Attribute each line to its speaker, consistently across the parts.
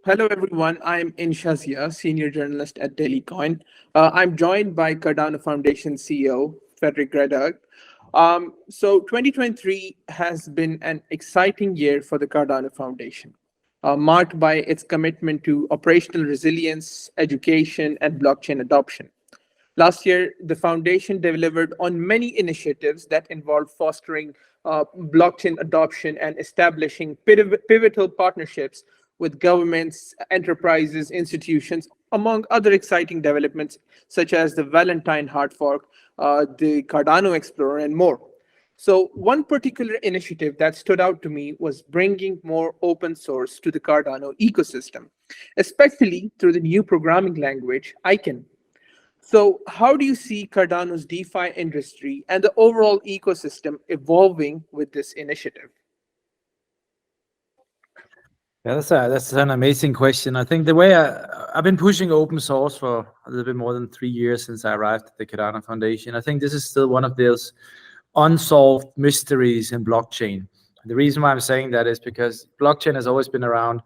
Speaker 1: Hello, everyone. I'm Inshazia, senior journalist at Daily Coin. I'm joined by Cardano Foundation CEO, Frederik Gregaard. 2023 has been an exciting year for the Cardano Foundation, marked by its commitment to operational resilience, education, and blockchain adoption. Last year, the foundation delivered on many initiatives that involved fostering blockchain adoption and establishing pivotal partnerships with governments, enterprises, institutions, among other exciting developments such as the Valentine hard fork, the Cardano Explorer, and more. So, one particular initiative that stood out to me was bringing more open source to the Cardano ecosystem, especially through the new programming language, Icon. So, how do you see Cardano's DeFi industry and the overall ecosystem evolving with this initiative?
Speaker 2: Yeah, that's an amazing question. I think the way I've been pushing open source for a little bit more than 3 years since I arrived at the Cardano Foundation. I think this is still one of those unsolved mysteries in blockchain. The reason why I'm saying that is because blockchain has always been around,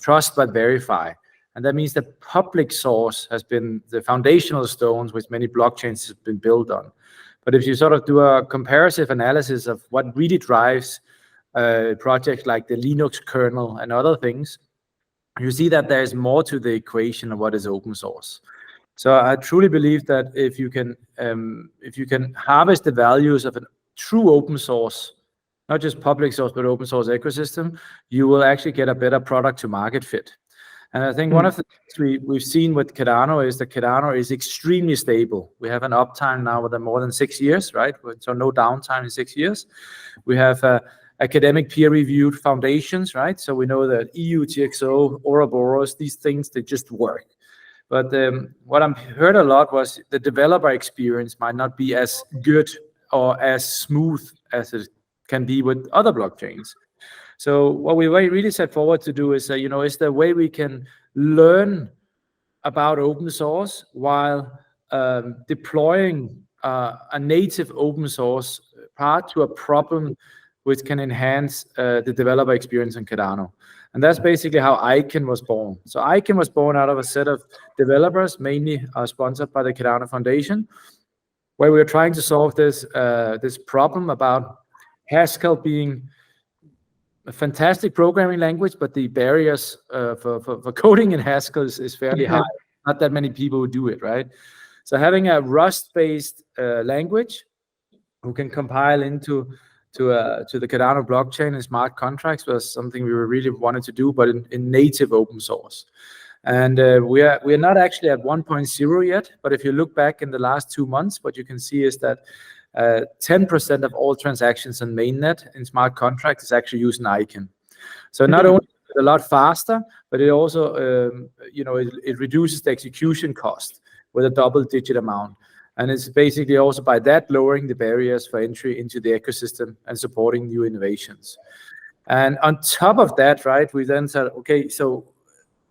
Speaker 2: trust but verify. And that means the public source has been the foundational stones which many blockchains have been built on. But if you sort of do a comparative analysis of what really drives projects like the Linux kernel and other things, you see that there's more to the equation of what is open source. So I truly believe that if you can harvest the values of a true open source, not just public source but open source ecosystem, you will actually get a better product to market fit. And I think one of the things we've seen with Cardano is that Cardano is extremely stable. We have an uptime now with more than 6 years, right? So no downtime in 6 years. We have academic peer-reviewed foundations, right? So we know that EU, TXO, Ouroboros, these things, they just work. But what I've heard a lot was the developer experience might not be as good or as smooth as it can be with other blockchains. So what we really set forward to do is, is the way we can learn about open source while deploying a native open source part to a problem which can enhance the developer experience in Cardano. And that's basically how Icon was born. So Icon was born out of a set of developers, mainly sponsored by the Cardano Foundation, where we were trying to solve this problem about Haskell being a fantastic programming language, but the barriers for coding in Haskell is fairly high. Not that many people who do it, right? So having a Rust-based language who can compile into the Cardano blockchain and smart contracts was something we really wanted to do, but in native open source. And we are not actually at 1.0 yet, but if you look back in the last 2 months, what you can see is that 10% of all transactions on mainnet in smart contracts is actually using Icon. So not only a lot faster, but it also it reduces the execution cost with a double-digit amount. And it's basically also by that lowering the barriers for entry into the ecosystem and supporting new innovations. And on top of that, right, we then said, okay, so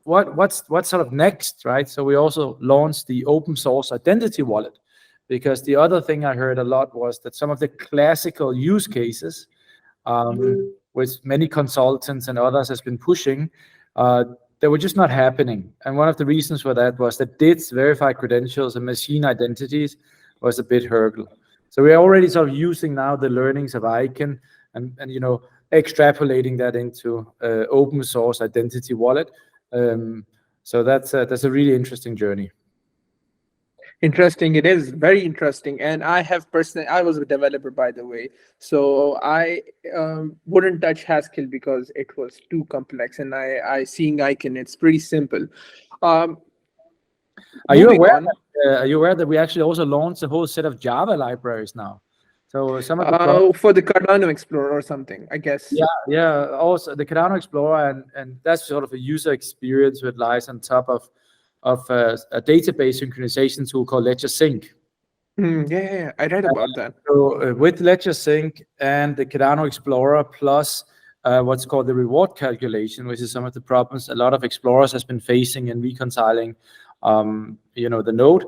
Speaker 2: what's sort of next, right? So we also launched the open source identity wallet, because the other thing I heard a lot was that some of the classical use cases, which many consultants and others has been pushing, they were just not happening. And one of the reasons for that was that DIDs, verified credentials, and machine identities was a bit hurdle. So we're already sort of using now the learnings of Icon and extrapolating that into open source identity wallet. So that's a really interesting journey.
Speaker 1: Interesting. It is very interesting. And I was a developer, by the way. So I wouldn't touch Haskell because it was too complex. And I seeing Icon, it's pretty simple.
Speaker 2: Are you aware that we actually also launched a whole set of Java libraries now? So some of the
Speaker 1: for the Cardano Explorer or something, I guess.
Speaker 2: Yeah. Also the Cardano Explorer, and that's sort of a user experience that lies on top of a database synchronization tool called Ledger Sync.
Speaker 1: Yeah, I read about that.
Speaker 2: So with Ledger Sync and the Cardano Explorer plus what's called the reward calculation, which is some of the problems a lot of explorers has been facing in reconciling, the node.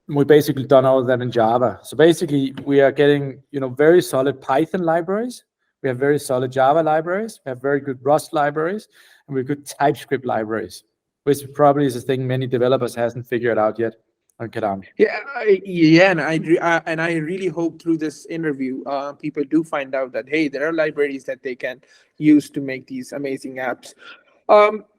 Speaker 2: We basically done all of that in Java. So basically, we are getting very solid Python libraries We have very solid Java libraries. We have very good Rust libraries, and we have good TypeScript libraries, which probably is a thing many developers hasn't figured out yet on Cardano.
Speaker 1: Yeah, and I really hope through this interview, people do find out that hey, there are libraries that they can use to make these amazing apps.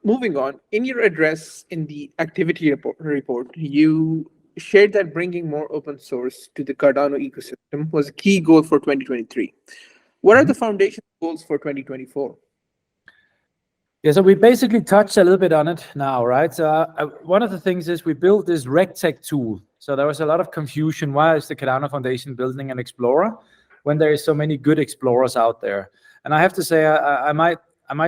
Speaker 1: Moving on, in your address in the activity report, you shared that bringing more open source to the Cardano ecosystem was a key goal for 2023. What are the foundation goals for 2024?
Speaker 2: Yeah, so we basically touched a little bit on it now, right? So one of the things is we built this RegTech tool. So there was a lot of confusion. Why is the Cardano Foundation building an explorer when there is so many good explorers out there? And I have to say, I might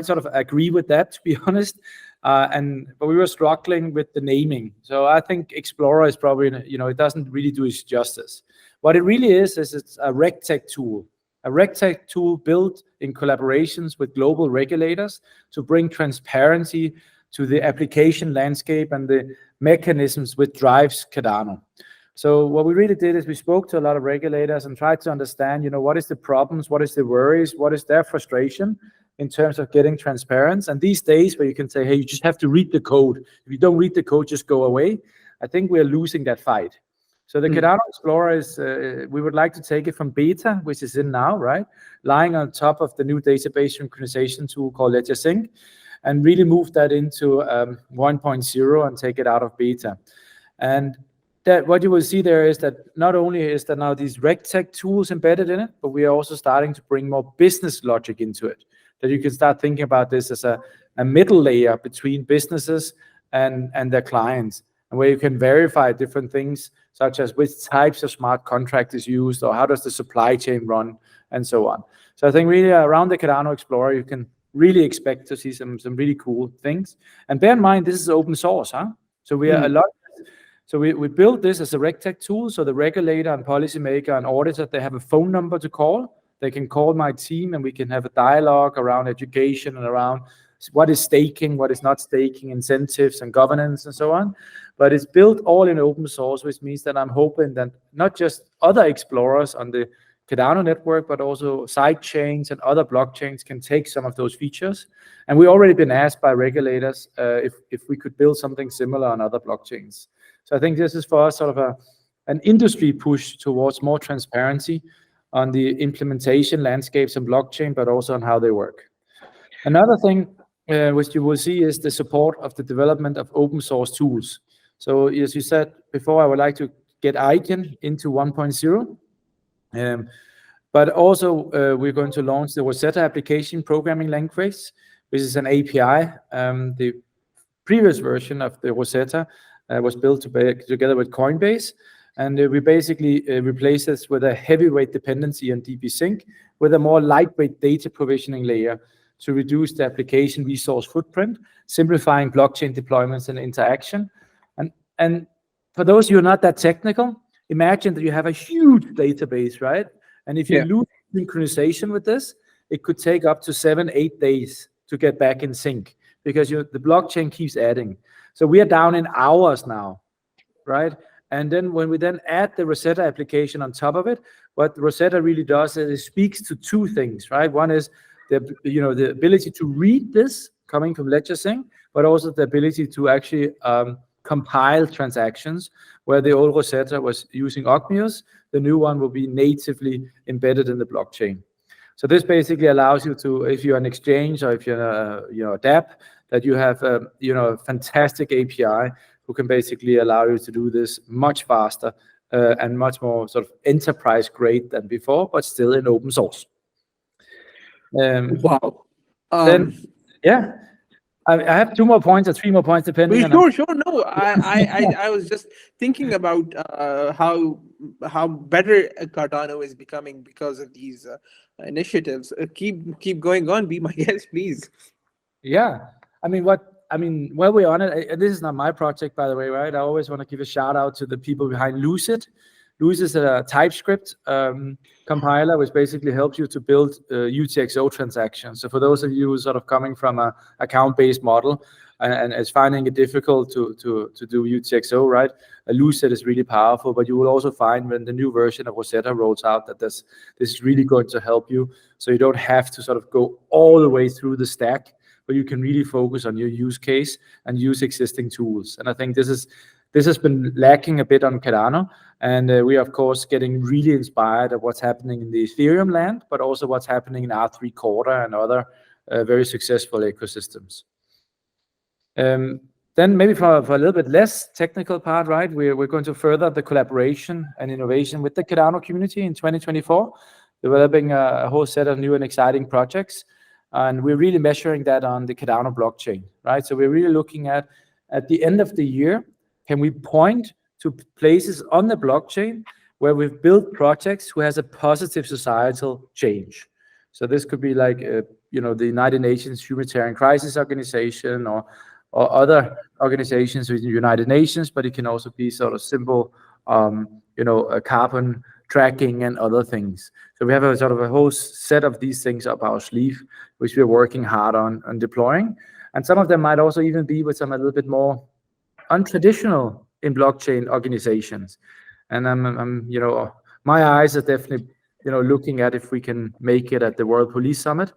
Speaker 2: sort of agree with that, to be honest. But we were struggling with the naming. So I think explorer is probably, it doesn't really do its justice. What it really is it's a RegTech tool. A RegTech tool built in collaborations with global regulators to bring transparency to the application landscape and the mechanisms which drives Cardano. So what we really did is we spoke to a lot of regulators and tried to understand, what is the problems, what is the worries, what is their frustration in terms of getting transparency. And these days where you can say, hey, you just have to read the code. If you don't read the code, just go away. I think we're losing that fight. So the Cardano Explorer is, we would like to take it from beta, which is in now, right? Lying on top of the new database synchronization tool called LedgerSync, and really move that into 1.0 and take it out of beta. And that what you will see there is that not only is there now these RegTech tools embedded in it, but we are also starting to bring more business logic into it. That you can start thinking about this as a middle layer between businesses and their clients, and where you can verify different things, such as which types of smart contract is used, or how does the supply chain run, and so on. So I think really around the Cardano Explorer, you can really expect to see some really cool things. And bear in mind, this is open source, huh? So we are a lot. So we built this as a RegTech tool, so the regulator and policymaker and auditor, they have a phone number to call. They can call my team, and we can have a dialogue around education and around what is staking, what is not staking, incentives and governance and so on. But it's built all in open source, which means that I'm hoping that not just other explorers on the Cardano network, but also side chains and other blockchains can take some of those features. And we've already been asked by regulators if we could build something similar on other blockchains. So I think this is for us sort of an industry push towards more transparency on the implementation landscapes and blockchain, but also on how they work. Another thing which you will see is the support of the development of open source tools. So as you said before, I would like to get Iein into 1.0. But also we're going to launch the Rosetta application programming language, which is an API. The previous version of the Rosetta was built together with Coinbase. And we basically replace this with a heavyweight dependency on DB-Sync with a more lightweight data provisioning layer to reduce the application resource footprint, simplifying blockchain deployments and interaction. And for those who are not that technical, imagine that you have a huge database, right? And if you lose synchronization with this, it could take up to 7-8 days to get back in sync because the blockchain keeps adding. So we are down in hours now, right? And then when we then add the Rosetta application on top of it, what Rosetta really does is it speaks to two things, right? One is the ability to read this coming from LedgerSync, but also the ability to actually compile transactions, where the old Rosetta was using Ogmios. The new one will be natively embedded in the blockchain. So this basically allows you to, if you're an exchange or if you're a dApp, that you have a fantastic API who can basically allow you to do this much faster and much more sort of enterprise grade than before, but still in open source.
Speaker 1: Wow.
Speaker 2: I have 2 more points or 3 more points depending on.
Speaker 1: Sure. No, I was just thinking about how better Cardano is becoming because of these initiatives. Keep going on. Be my guest, please.
Speaker 2: Yeah, while we're on it, this is not my project, by the way, right? I always want to give a shout out to the people behind Lucid. Luis is a TypeScript compiler, which basically helps you to build UTXO transactions. So for those of you who sort of coming from a account-based model and is finding it difficult to do UTXO, right? Lucid is really powerful, but you will also find when the new version of Rosetta rolls out that this is really going to help you. So you don't have to sort of go all the way through the stack, but you can really focus on your use case and use existing tools. And I think this has been lacking a bit on Cardano, and we are of course getting really inspired of what's happening in the Ethereum land, but also what's happening in R3 Corda and other very successful ecosystems. Then maybe for a little bit less technical part, right? We're going to further the collaboration and innovation with the Cardano community in 2024, developing a whole set of new and exciting projects. And we're really measuring that on the Cardano blockchain, right? So we're really looking at the end of the year, can we point to places on the blockchain where we've built projects who has a positive societal change? So this could be like, the United Nations Humanitarian Crisis Organization or other organizations with the United Nations, but it can also be sort of simple, carbon tracking and other things. So we have a sort of a whole set of these things up our sleeve, which we're working hard on deploying. And some of them might also even be with some a little bit more untraditional in blockchain organizations. And my eyes are definitely, looking at if we can make it at the World Police Summit,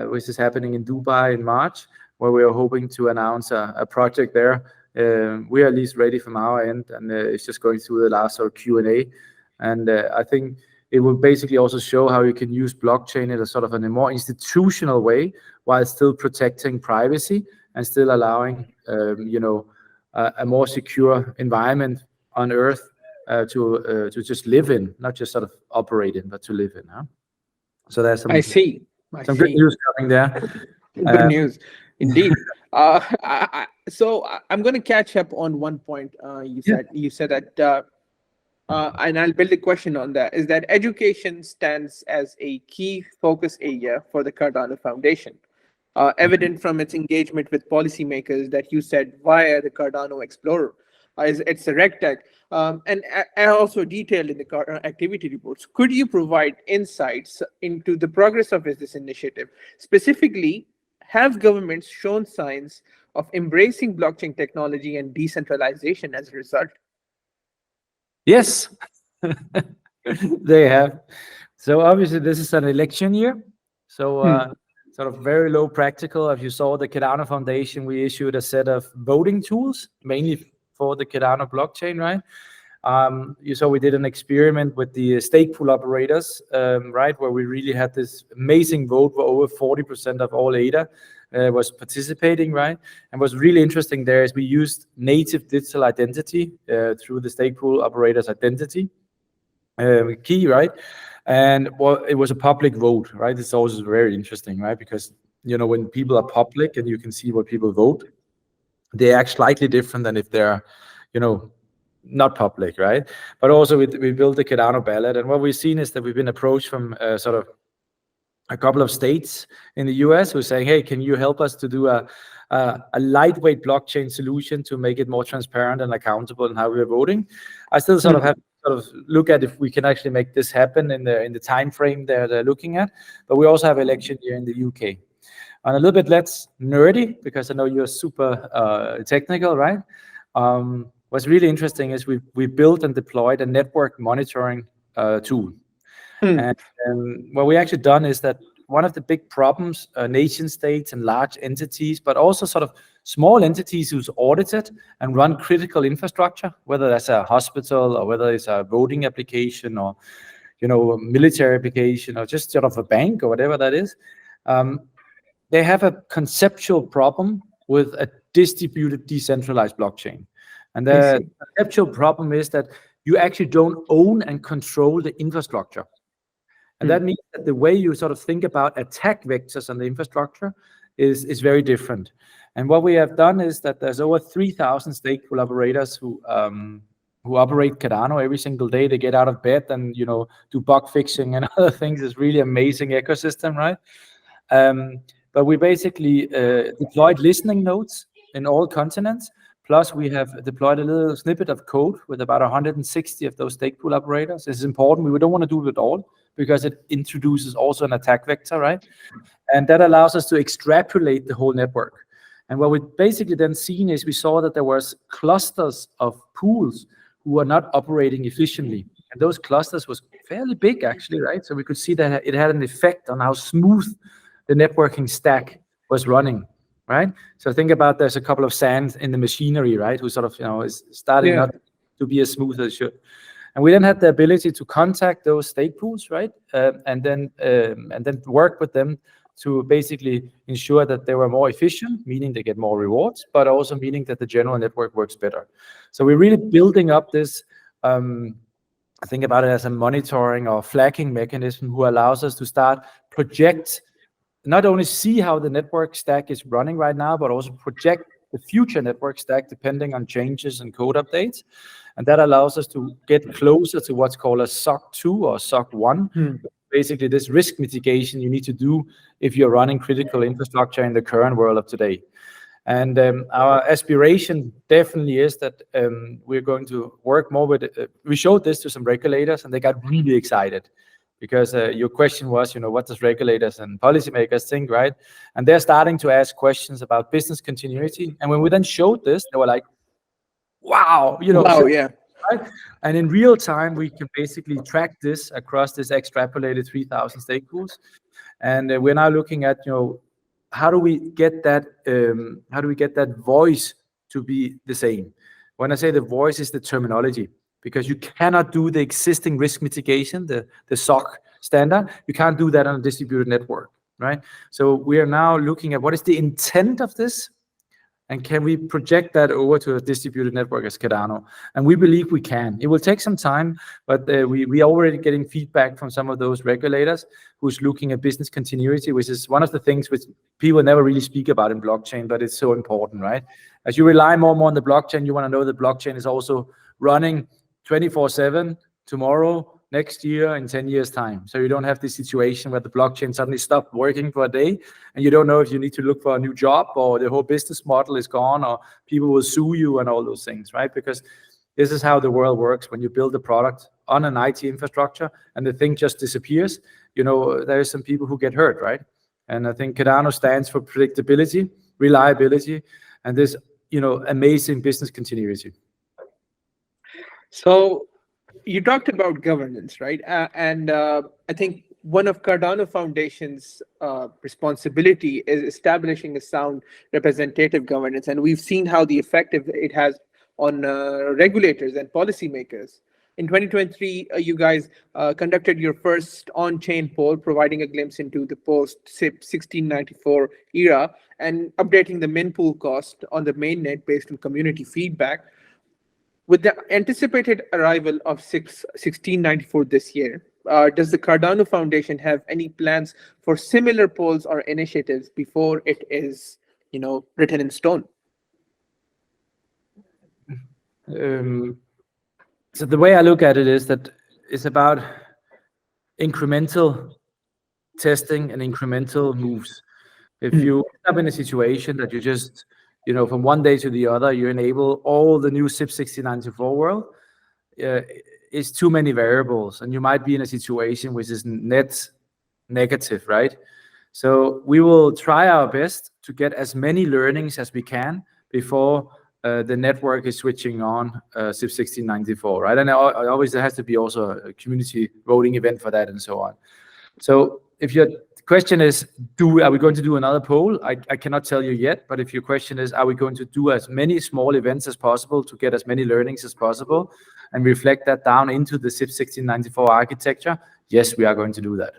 Speaker 2: which is happening in Dubai in March, where we are hoping to announce a project there. We are at least ready from our end, and it's just going through the last sort of Q&A. And I think it will basically also show how you can use blockchain in a sort of in a more institutional way, while still protecting privacy and still allowing, a more secure environment on Earth to just live in, not just sort of operate in, but to live in. Huh? So there's some.
Speaker 1: I see.
Speaker 2: Good news coming there.
Speaker 1: Good news, indeed. So I'm going to catch up on one point you said that, and I'll build a question on that, is that education stands as a key focus area for the Cardano Foundation, evident from its engagement with policymakers that you said via the Cardano Explorer. It's a RegTech, and also detailed in the activity reports. Could you provide insights into the progress of this initiative? Specifically, have governments shown signs of embracing blockchain technology and decentralization as a result?
Speaker 2: Yes, they have. So obviously this is an election year. So sort of very low practical. If you saw the Cardano Foundation, we issued a set of voting tools, mainly for the Cardano blockchain, right? You saw we did an experiment with the stake pool operators, right, where we really had this amazing vote where over 40% of all ADA was participating, right? And what's really interesting there is we used native digital identity through the stake pool operators identity key, right? And well, it was a public vote, right? It's also very interesting, right? Because, when people are public and you can see what people vote, they act slightly different than if they're, not public, right? But also we built the Cardano ballot, and what we've seen is that we've been approached from sort of a couple of states in the US who are saying, hey, can you help us to do a lightweight blockchain solution to make it more transparent and accountable in how we're voting? I still sort of have to sort of look at if we can actually make this happen in the time frame they're looking at. But we also have election year in the UK. And a little bit less nerdy, because I know you're super technical, right? What's really interesting is we built and deployed a network monitoring tool. And what we actually done is that one of the big problems, nation states and large entities, but also sort of small entities who's audited and run critical infrastructure, whether that's a hospital or whether it's a voting application or, a military application or just sort of a bank or whatever that is, they have a conceptual problem with a distributed, decentralized blockchain. And the conceptual problem is that you actually don't own and control the infrastructure. And that means that the way you sort of think about attack vectors on the infrastructure is very different. And what we have done is that there's over 3,000 stake collaborators who operate Cardano every single day. They get out of bed and, do bug fixing and other things. It's really amazing ecosystem, right? But we basically deployed listening nodes in all continents, Plus, we have deployed a little snippet of code with about 160 of those stake pool operators. This is important. We don't want to do it all because it introduces also an attack vector, right? And that allows us to extrapolate the whole network. And what we basically then seen is we saw that there was clusters of pools who are not operating efficiently. And those clusters was fairly big, actually, right? So we could see that it had an effect on how smooth the networking stack was running, right? So think about there's a couple of sands in the machinery, right? Who sort of, is starting not to be as smooth as it should. And we then had the ability to contact those stake pools, right? And then work with them to basically ensure that they were more efficient, meaning they get more rewards, but also meaning that the general network works better. So we're really building up this, think about it as a monitoring or flagging mechanism who allows us to start project, not only see how the network stack is running right now, but also project the future network stack depending on changes and code updates. And that allows us to get closer to what's called a SOC 2 or SOC 1. Basically, this risk mitigation you need to do if you're running critical infrastructure in the current world of today. And our aspiration definitely is that we're going to work more with, we showed this to some regulators and they got really excited because your question was, what does regulators and policymakers think, right? And they're starting to ask questions about business continuity. And when we then showed this, they were like, wow, right? And in real time, we can basically track this across this extrapolated 3,000 stake pools. And we're now looking at, how do we get that voice to be the same? When I say the voice is the terminology, because you cannot do the existing risk mitigation, the SOC standard. You can't do that on a distributed network, right? So we are now looking at what is the intent of this, and can we project that over to a distributed network as Cardano? And we believe we can. It will take some time, but we are already getting feedback from some of those regulators who's looking at business continuity, which is one of the things which people never really speak about in blockchain, but it's so important, right? As you rely more and more on the blockchain, you want to know the blockchain is also running 24/7 tomorrow, next year, in 10 years' time. So you don't have this situation where the blockchain suddenly stopped working for a day and you don't know if you need to look for a new job or the whole business model is gone or people will sue you and all those things, right? Because this is how the world works. When you build a product on an IT infrastructure and the thing just disappears, there are some people who get hurt, right? And I think Cardano stands for predictability, reliability, and this, amazing business continuity.
Speaker 1: So you talked about governance, right? And I think one of Cardano Foundation's responsibility is establishing a sound representative governance. And we've seen how the effective it has on regulators and policymakers. In 2023, you guys conducted your first on-chain poll, providing a glimpse into the post-SIP 1694 era and updating the min pool cost on the mainnet based on community feedback. With the anticipated arrival of 1694 this year, does the Cardano Foundation have any plans for similar polls or initiatives before it is, written in stone?
Speaker 2: So the way I look at it is that it's about incremental testing and incremental moves. If you end up in a situation that you just from one day to the other, you enable all the new SIP 1694 world, it's too many variables, and you might be in a situation which is net negative, right? So we will try our best to get as many learnings as we can before the network is switching on SIP 1694, right? And always there has to be also a community voting event for that and so on. So if your question is, are we going to do another poll? I cannot tell you yet, but if your question is, are we going to do as many small events as possible to get as many learnings as possible and reflect that down into the SIP 1694 architecture? Yes, we are going to do that.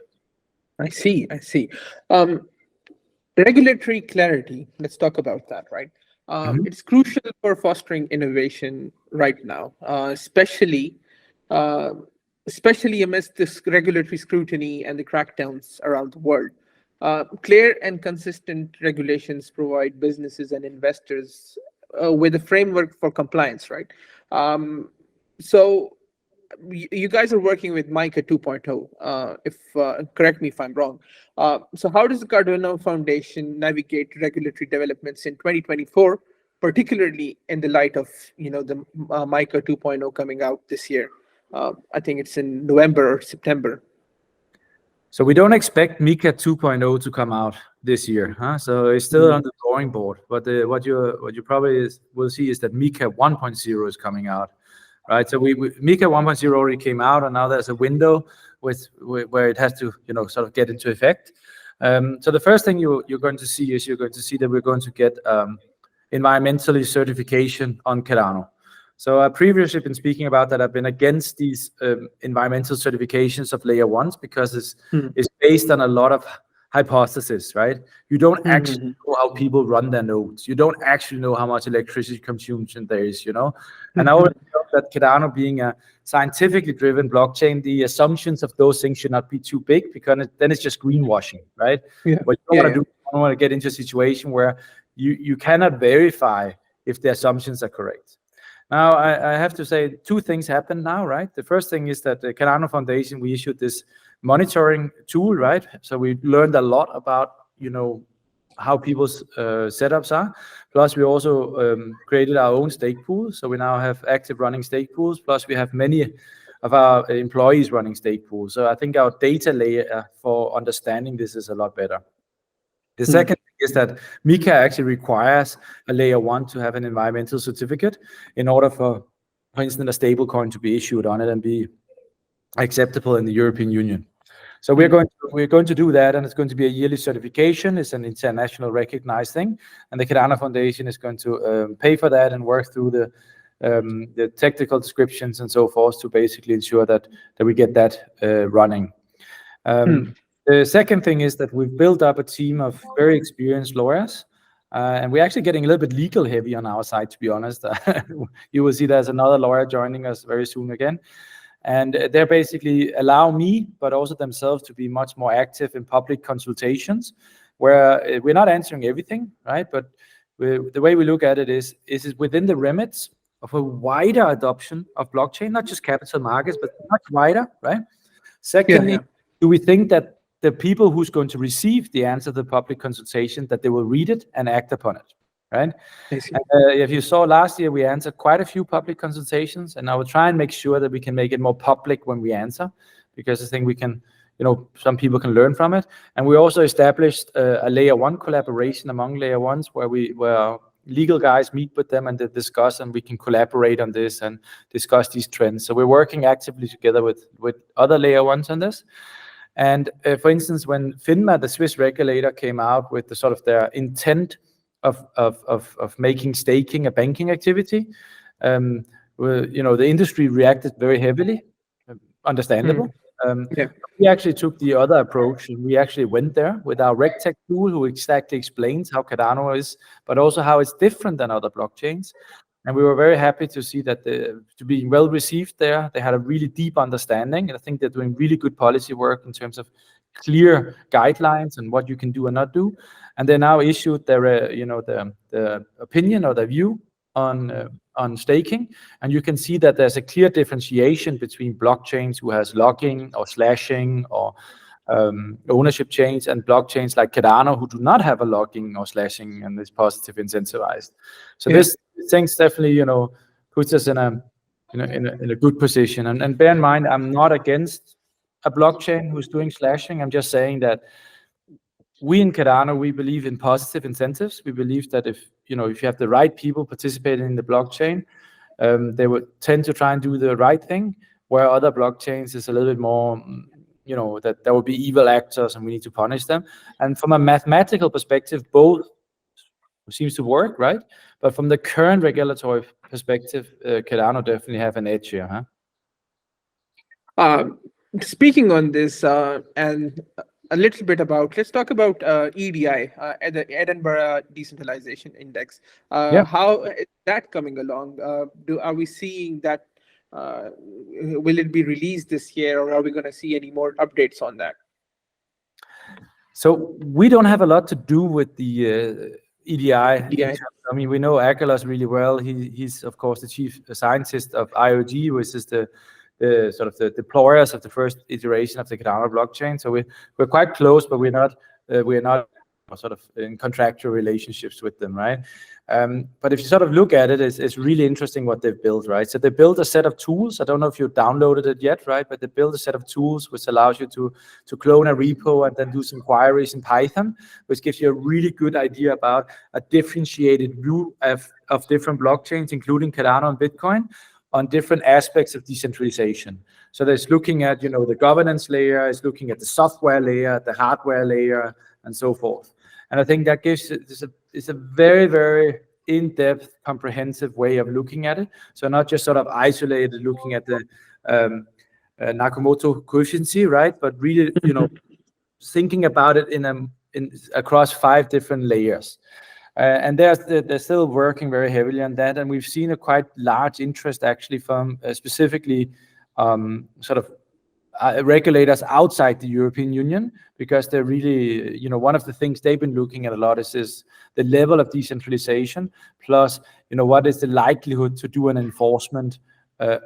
Speaker 1: I see. Regulatory clarity, let's talk about that, right? It's crucial for fostering innovation right now, especially amidst this regulatory scrutiny and the crackdowns around the world. Clear and consistent regulations provide businesses and investors with a framework for compliance, right? So you guys are working with MiCA 2.0, correct me if I'm wrong. So how does the Cardano Foundation navigate regulatory developments in 2024 particularly in the light of the MiCA 2.0 coming out this year. I think it's in November or September.
Speaker 2: So we don't expect MiCA 2.0 to come out this year, huh? So it's still on the drawing board. But what you probably will see is that MiCA 1.0 is coming out, right? So MiCA 1.0 already came out, and now there's a window where it has to sort of get into effect. So the first thing you're going to see is that we're going to get environmentally certification on Cardano. So I've previously been speaking about that. I've been against these environmental certifications of layer ones because it's based on a lot of hypothesis, right? You don't actually know how people run their nodes. You don't actually know how much electricity consumption there is, And I already know that Cardano being a scientifically driven blockchain, the assumptions of those things should not be too big because then it's just greenwashing, right? What you don't want to get into a situation where you cannot verify if the assumptions are correct. Now, I have to say two things happened now, right? The first thing is that the Cardano Foundation, we issued this monitoring tool, right? So we learned a lot about, how people's setups are. Plus, we also created our own stake pool. So we now have active running stake pools. Plus, we have many of our employees running stake pools. So I think our data layer for understanding this is a lot better. The second thing is that MiCA actually requires a layer one to have an environmental certificate in order for instance, a stable coin to be issued on it and be acceptable in the European Union. So we're going to do that, and it's going to be a yearly certification. It's an international recognized thing, and the Cardano Foundation is going to pay for that and work through the technical descriptions and so forth to basically ensure that we get that running. The second thing is that we've built up a team of very experienced lawyers, and we're actually getting a little bit legal heavy on our side, to be honest. You will see there's another lawyer joining us very soon again. And they basically allow me, but also themselves, to be much more active in public consultations, where we're not answering everything, right? But the way we look at it is it within the remits of a wider adoption of blockchain, not just capital markets, but much wider, right? Secondly, do we think that the people who's going to receive the answer to the public consultation, that they will read it and act upon it, right? If you saw last year, we answered quite a few public consultations, and I will try and make sure that we can make it more public when we answer, because I think we can, some people can learn from it. And we also established a layer one collaboration among layer ones where legal guys meet with them and they discuss, and we can collaborate on this and discuss these trends. So we're working actively together with other layer ones on this. And for instance, when FINMA, the Swiss regulator, came out with the sort of their intent of making staking a banking activity, the industry reacted very heavily, understandable. We actually took the other approach, and we actually went there with our RegTech tool, who exactly explains how Cardano is, but also how it's different than other blockchains. And we were very happy to see that to be well received there. They had a really deep understanding, and I think they're doing really good policy work in terms of clear guidelines and what you can do and not do. And they now issued their, the opinion or their view on staking, and you can see that there's a clear differentiation between blockchains who has logging or slashing or ownership chains, and blockchains like Cardano who do not have a logging or slashing and is positive incentivized. So this things definitely puts us in a good position. And bear in mind, I'm not against a blockchain who's doing slashing. I'm just saying that we in Cardano, we believe in positive incentives. We believe that if you have the right people participating in the blockchain, they would tend to try and do the right thing, where other blockchains is a little bit more, that there will be evil actors and we need to punish them. And from a mathematical perspective, both seems to work, right? But from the current regulatory perspective, Cardano definitely have an edge here,
Speaker 1: Speaking on this, and a little bit let's talk about EDI, the Edinburgh Decentralization Index. How is that coming along? Are we seeing that? Will it be released this year, or are we going to see any more updates on that?
Speaker 2: So we don't have a lot to do with the EDI. I mean, we know Akalos really well. He's of course the chief scientist of IOG, which is the sort of the deployers of the first iteration of the Cardano blockchain. So we're quite close, but we're not sort of in contractual relationships with them, right? But if you sort of look at it, it's really interesting what they've built, right? So they built a set of tools. I don't know if you downloaded it yet, right? But they built a set of tools which allows you to clone a repo and then do some queries in Python, which gives you a really good idea about a differentiated view of different blockchains, including Cardano and Bitcoin, on different aspects of decentralization. So there's looking at, the governance layer, it's looking at the software layer, the hardware layer, and so forth. And I think that gives it's a very, very in-depth, comprehensive way of looking at it. So not just sort of isolated looking at the Nakamoto coefficient, right? But really, thinking about it across 5 different layers. And they're still working very heavily on that, and we've seen a quite large interest actually from specifically sort of regulators outside the European Union, because they're really, one of the things they've been looking at a lot is the level of decentralization, plus, what is the likelihood to do an enforcement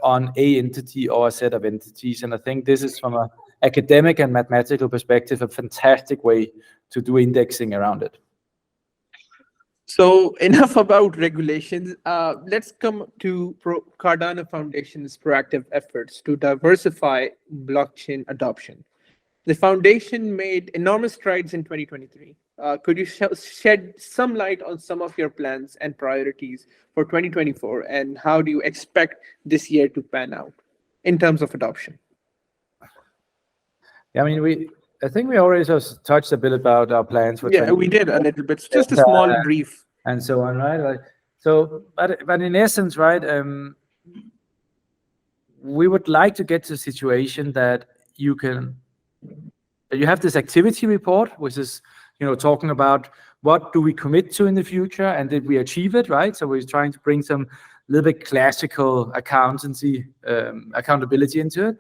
Speaker 2: on a entity or a set of entities. And I think this is, from an academic and mathematical perspective, a fantastic way to do indexing around it.
Speaker 1: So enough about regulations. Let's come to Cardano Foundation's proactive efforts to diversify blockchain adoption. The foundation made enormous strides in 2023. Could you shed some light on some of your plans and priorities for 2024, and how do you expect this year to pan out in terms of adoption?
Speaker 2: Yeah, I mean, I think we already just touched a bit about our plans for.
Speaker 1: Yeah, we did a little bit. Just a small brief.
Speaker 2: And so on, right? Like, so, but in essence, right, we would like to get to a situation that you have this activity report, which is, talking about what do we commit to in the future and did we achieve it, right? So we're trying to bring some little bit classical accountability into it.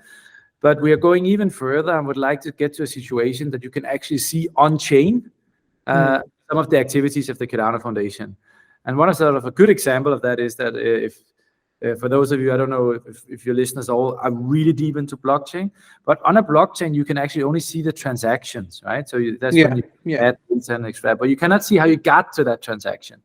Speaker 2: But we are going even further and would like to get to a situation that you can actually see on-chain some of the activities of the Cardano Foundation. And one sort of a good example of that is that if for those of you, I don't know if your listeners all are really deep into blockchain, but on a blockchain, you can actually only see the transactions, right? So that's when you add and extract, but you cannot see how you got to that transaction.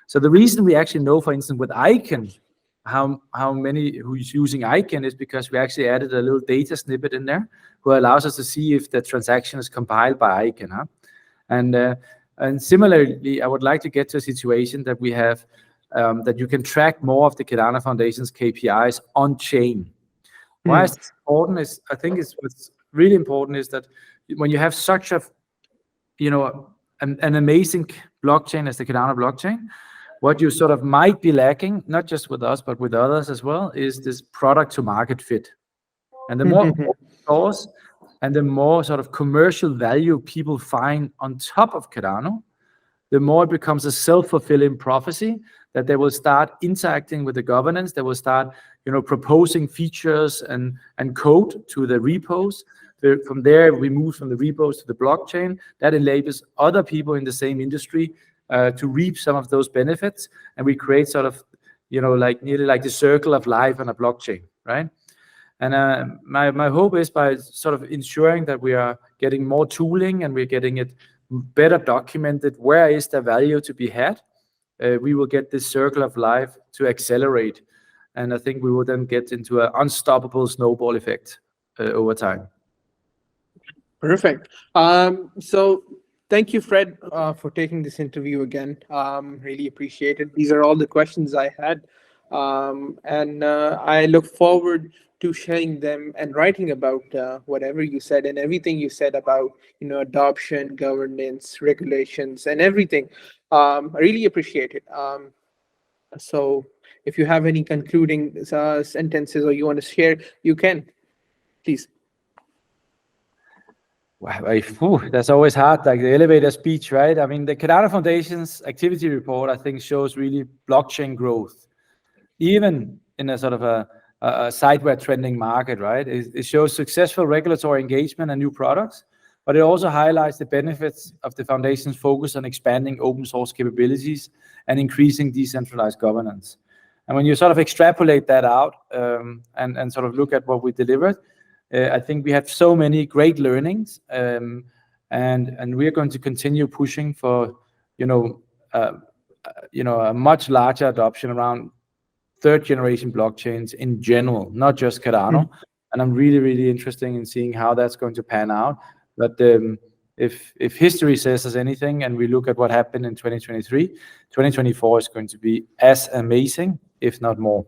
Speaker 2: So the reason we actually know, for instance, with Iein, how many who's using Iein is because we actually added a little data snippet in there who allows us to see if the transaction is compiled by Iein. And similarly, I would like to get to a situation that we have that you can track more of the Cardano Foundation's KPIs on chain. Why is this important? I think what's really important is that when you have such an amazing blockchain as the Cardano blockchain, what you sort of might be lacking, not just with us, but with others as well, is this product to market fit. And the more source and the more sort of commercial value people find on top of Cardano, the more it becomes a self-fulfilling prophecy that they will start interacting with the governance, they will start, proposing features and code to the repos. From there, we move from the repos to the blockchain. That enables other people in the same industry to reap some of those benefits, and we create sort of, nearly like the circle of life on a blockchain, right? And my hope is by sort of ensuring that we are getting more tooling and we're getting it better documented, where is the value to be had, we will get this circle of life to accelerate. And I think we will then get into an unstoppable snowball effect over time.
Speaker 1: Perfect. So thank you, Fred, for taking this interview again. Really appreciate it. These are all the questions I had. And I look forward to sharing them and writing about whatever you said and everything you said about, adoption, governance, regulations, and everything. I really appreciate it. So if you have any concluding sentences or you want to share, you can, please.
Speaker 2: Wow, that's always hard, like the elevator speech, right? I mean, the Cardano Foundation's activity report, I think, shows really blockchain growth, even in a sort of a sideward trending market, right? It shows successful regulatory engagement and new products, but it also highlights the benefits of the foundation's focus on expanding open source capabilities and increasing decentralized governance. And when you sort of extrapolate that out and sort of look at what we delivered, I think we have so many great learnings, and and we are going to continue pushing for, a much larger adoption around third generation blockchains in general, not just Cardano. And I'm really, really interested in seeing how that's going to pan out. But if history says us anything, and we look at what happened in 2023, 2024 is going to be as amazing, if not more.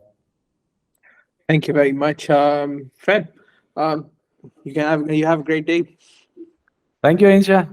Speaker 1: Thank you very much, Fred. You have a great day.
Speaker 2: Thank you, Insha.